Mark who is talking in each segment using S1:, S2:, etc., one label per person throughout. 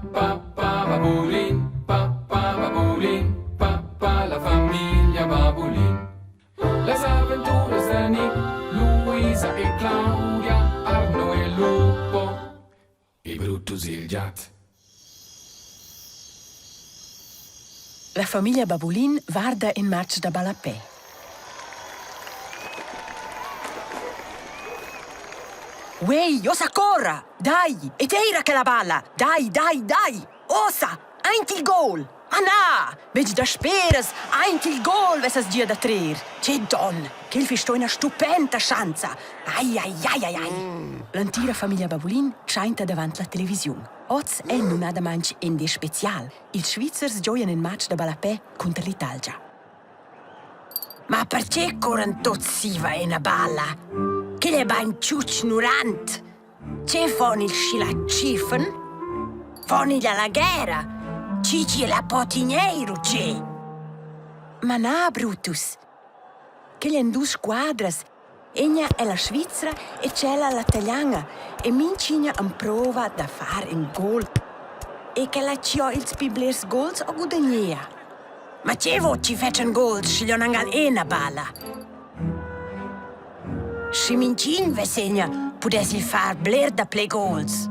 S1: Babulin, Babulin, la famiglia Babulin. Les avventuras de Nick, Luisa e Claudia, Arno e Lupo, e Brutus e il gat.
S2: La famiglia Babulin guarda in match da Balapè. Uei, osa corra! Dai! Ed era che la balla! Dai! Osa! Eint il gol! Anna! Vedi da speras! Eint il gol, vesas dia da trer! C'è don! Che il fisto una stupenda chance! Ai! L'antira famiglia Babulin scheint davanti la televisione. Oz è non ha da manch in de special. Il Schweizers gioiano in match da Balapè contro l'Italia. Ma perché corren tutti si va in a balla? Che le bain ciuc nurant? C'è fon il scilaccifen? Fon il alla guerra? Cici la potigneiro c'è? Ma no, Brutus. Che le due squadras. Egna è la Svizzera e c'è la italiana. E mincina in prova da fare un gol. E che la c'ho ils piblers gols o gudania. Ma c'è ci facciano gols, se non hanno una balla. Se mincin vesegna, potessi far bler da play goals.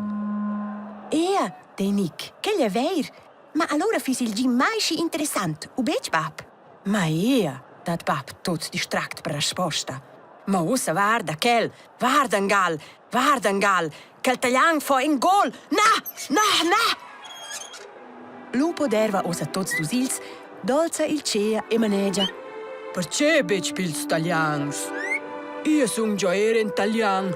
S2: De Nick, che gli è ver? Ma allora fis il gym mai schi interessant, u bec bab? Ma dat bab tot distract per risposta. Ma ossa guarda, guardan gal, che il tagliang fa in gol. Na! Lupo derva ossa tots dus ils, dolza il cea e maneggia. Perché bec pils tagliangs? Io son già in italiano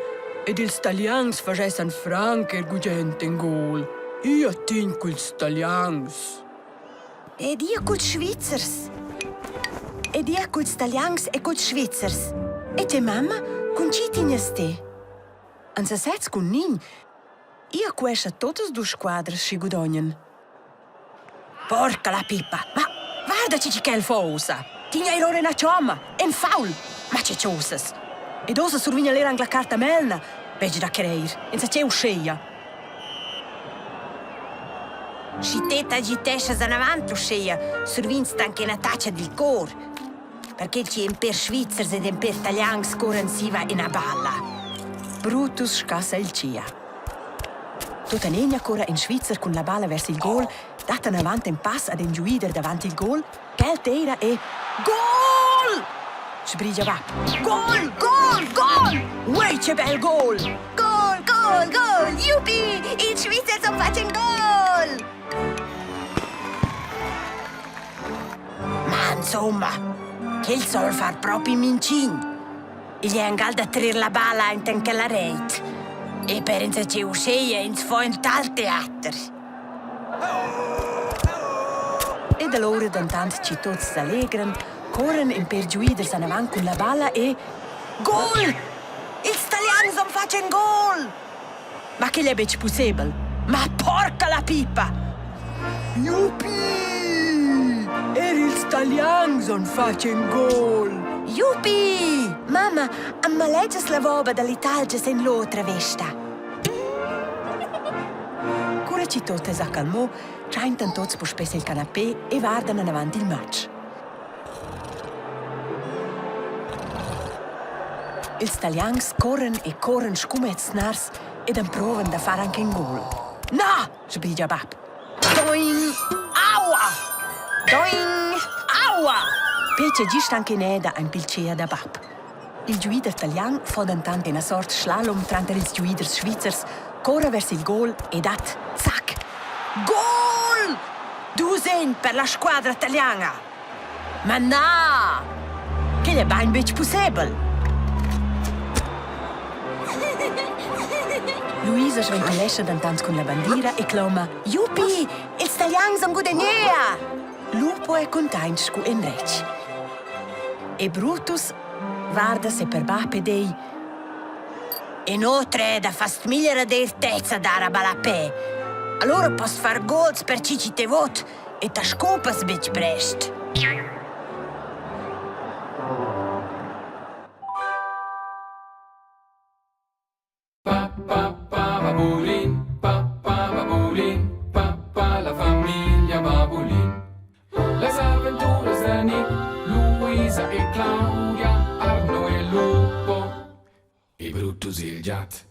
S2: ed ils italians facessan franc e gugent in gol. Io tinc ils italians. Ed io col Schweizers. Ed io col italians e col Schweizers. E te mamma, con ci tignes te? Anza sets con nin. Io questa totes due squadre si gudognen. Porca la pippa! Ma guardaci che il fosa! Tigna errore una cioma! È un foul! Ma c'è ciosas! Ed osa survigna l'era anche la carta melna, vegi da creir, e se c'è usceia. Si teta gitesce in avanti usceia, survinsta anche una taccia del cor, perché ci in per Svizzers ed in per Italians corren si va in a balla. Brutus scassa il cia. Tutta negna corre in Svizzer con la balla verso il gol, data in avanti in pass ad un giuider davanti il gol, che tera e... Gol! Sbrigia va. Gol! Uè, c'è bel gol! Gol! Yuppie! Il Schweizer sta facendo gol! Ma insomma, che il sol far proprio mincin. Il è angal da trir la balla in tanca la rete. E per inse c'è usceia in sfo in tal teater. E da loro d'intanto ci tutti s'allegran, corren in per giuiders in avanti con la balla e... Gol! Ils italians non facen gol! Ma che è bec possibile? Ma porca la pippa! Yuppie! Ils italians non facen gol! Yuppie! Mamma, ammaleggias la voba dall'Italia sen l'altra vesta. Cura ci totes a calmò, c'aintan tots per spesse il canapè e guardano in avanti il match. Ils italians corren scumets nars ed improvan da fare anche un gol. No! Sbrigia bab. Doing! Aua! Pece gist anche neda ein pilcea da bab. Il giuider italian fa d'intanto una sorta slalom tra ils giuiders svizzers, corre verso il gol e dat, zac! Gol! 2-1 per la squadra italiana! Ma no! Che è ben bec possibile! Luisa sventalesce d'intanto con la bandiera e clama Yuppie! Ils italians son gudenea! Lupo è contento scu in rec. E Brutus guarda se per bape dei. E inoltre da fastmigliare d'ertezza da Balapè. Allora posso far gols per cici te vot e ta scopas bec prest.
S1: Babulin, la famiglia Babbolin. Le avventure di Nick, Luisa e Claudia, Arno e Lupo, e Brutus il Giat.